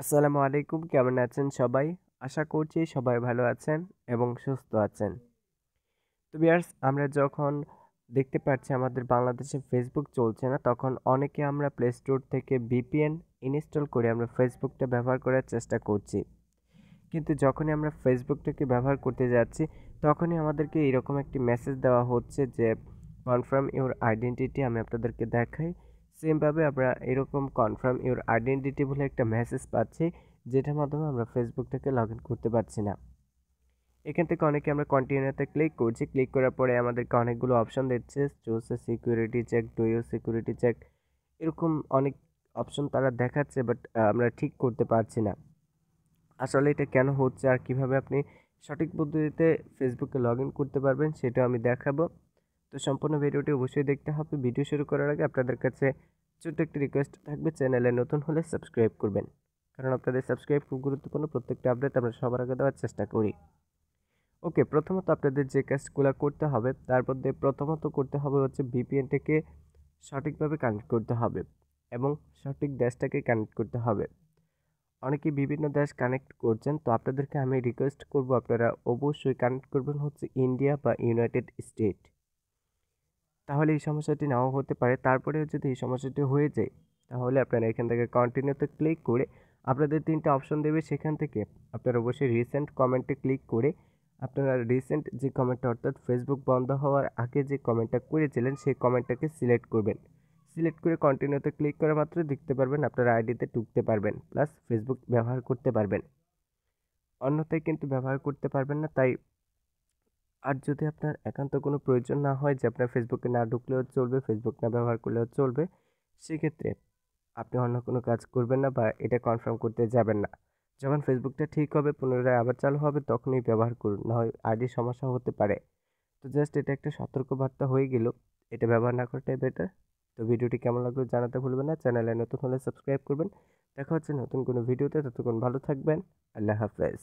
আসসালামু আলাইকুম, কেমন আছেন সবাই? আশা করছি সবাই ভালো আছেন এবং সুস্থ আছেন। তো ভিউয়ার্স, আমরা যখন দেখতে পাচ্ছি আমাদের বাংলাদেশে ফেসবুক চলছে না, তখন অনেকে আমরা প্লে স্টোর থেকে ভিপিএন ইনস্টল করে আমরা ফেসবুকটা ব্যবহার করার চেষ্টা করছি। কিন্তু যখনই আমরা ফেসবুকটাকে ব্যবহার করতে যাচ্ছি, তখনই আমাদেরকে এরকম একটি মেসেজ দেওয়া হচ্ছে যে কনফার্ম ইউর আইডেন্টিটি। আমি আপনাদেরকে দেখাই। সেমভাবে আমরা এরকম কনফার্ম ইউর আইডেন্টিটি বলে একটা মেসেজ পাচ্ছি, যেটার মাধ্যমে আমরা ফেসবুকটাকে লগ ইন করতে পারছি না। এখান থেকে অনেকে আমরা কন্টিনিউতে ক্লিক করছি। ক্লিক করার পরে আমাদেরকে অনেকগুলো অপশন দিচ্ছে, choose security check, do you security check, এরকম অনেক অপশন তারা দেখাচ্ছে, বাট আমরা ঠিক করতে পারছি না আসলে এটা কেন হচ্ছে আর কিভাবে আপনি সঠিক পদ্ধতিতে ফেসবুকে লগ ইন করতে পারবেন সেটা আমি দেখাবো। তো সম্পূর্ণ ভিডিওটি অবশ্যই দেখতে হবে। ভিডিও শুরু করার আগে আপনাদের কাছে ছোট্ট একটি রিকোয়েস্ট থাকবে, চ্যানেলে নতুন হলে সাবস্ক্রাইব করবেন, কারণ আপনাদের সাবস্ক্রাইব খুব গুরুত্বপূর্ণ। প্রত্যেকটা আপডেট আমরা সবার আগে দেওয়ার চেষ্টা করি। ওকে, প্রথমত আপনাদের যে কাজগুলো করতে হবে তার মধ্যে প্রথমত করতে হবে হচ্ছে ভিপিএনটাকে সঠিকভাবে কানেক্ট করতে হবে এবং সঠিক দেশটাকে কানেক্ট করতে হবে। অনেকে বিভিন্ন দেশ কানেক্ট করছেন, তো আপনাদেরকে আমি রিকোয়েস্ট করব আপনারা অবশ্যই কানেক্ট করবেন হচ্ছে ইন্ডিয়া বা ইউনাইটেড স্টেট। তাহলে এই সমস্যাটি নাও হতে পারে। তারপরেও যদি এই সমস্যাটি হয়ে যায়, তাহলে আপনারা এখান থেকে কন্টিনিউতে ক্লিক করে আপনাদের 3টা অপশন দেবে, সেখান থেকে আপনারা অবশ্যই রিসেন্ট কমেন্টে ক্লিক করে আপনারা রিসেন্ট যে কমেন্টটা, অর্থাৎ ফেসবুক বন্ধ হওয়ার আগে যে কমেন্টটা করেছিলেন সেই কমেন্টটাকে সিলেক্ট করবেন। সিলেক্ট করে কন্টিনিউতে ক্লিক করা মাত্র দেখতে পারবেন আপনার আইডিতে ঢুকতে পারবেন, প্লাস ফেসবুক ব্যবহার করতে পারবেন। অন্যথায় কিন্তু ব্যবহার করতে পারবেন না। তাই আর যদি আপনার একান্ত কোনো প্রয়োজন না হয় যে আপনার ফেসবুকে না ঢুকলেও চলবে, ফেসবুক না ব্যবহার করলেও চলবে, সেক্ষেত্রে আপনি অন্য কোনো কাজ করবেন না বা এটা কনফার্ম করতে যাবেন না। যখন ফেসবুকটা ঠিক হবে, পুনরায় আবার চালু হবে, তখনই ব্যবহার করুন, না হয় আইডির সমস্যা হতে পারে। তো জাস্ট এটা একটা সতর্কবার্তা হয়ে গেল, এটা ব্যবহার না করাটাই বেটার। তো ভিডিওটি কেমন লাগলো জানাতে ভুলবেন না, চ্যানেলে নতুন হলে সাবস্ক্রাইব করবেন। দেখা হচ্ছে নতুন কোনো ভিডিওতে, ততক্ষণ ভালো থাকবেন। আল্লাহ হাফেজ।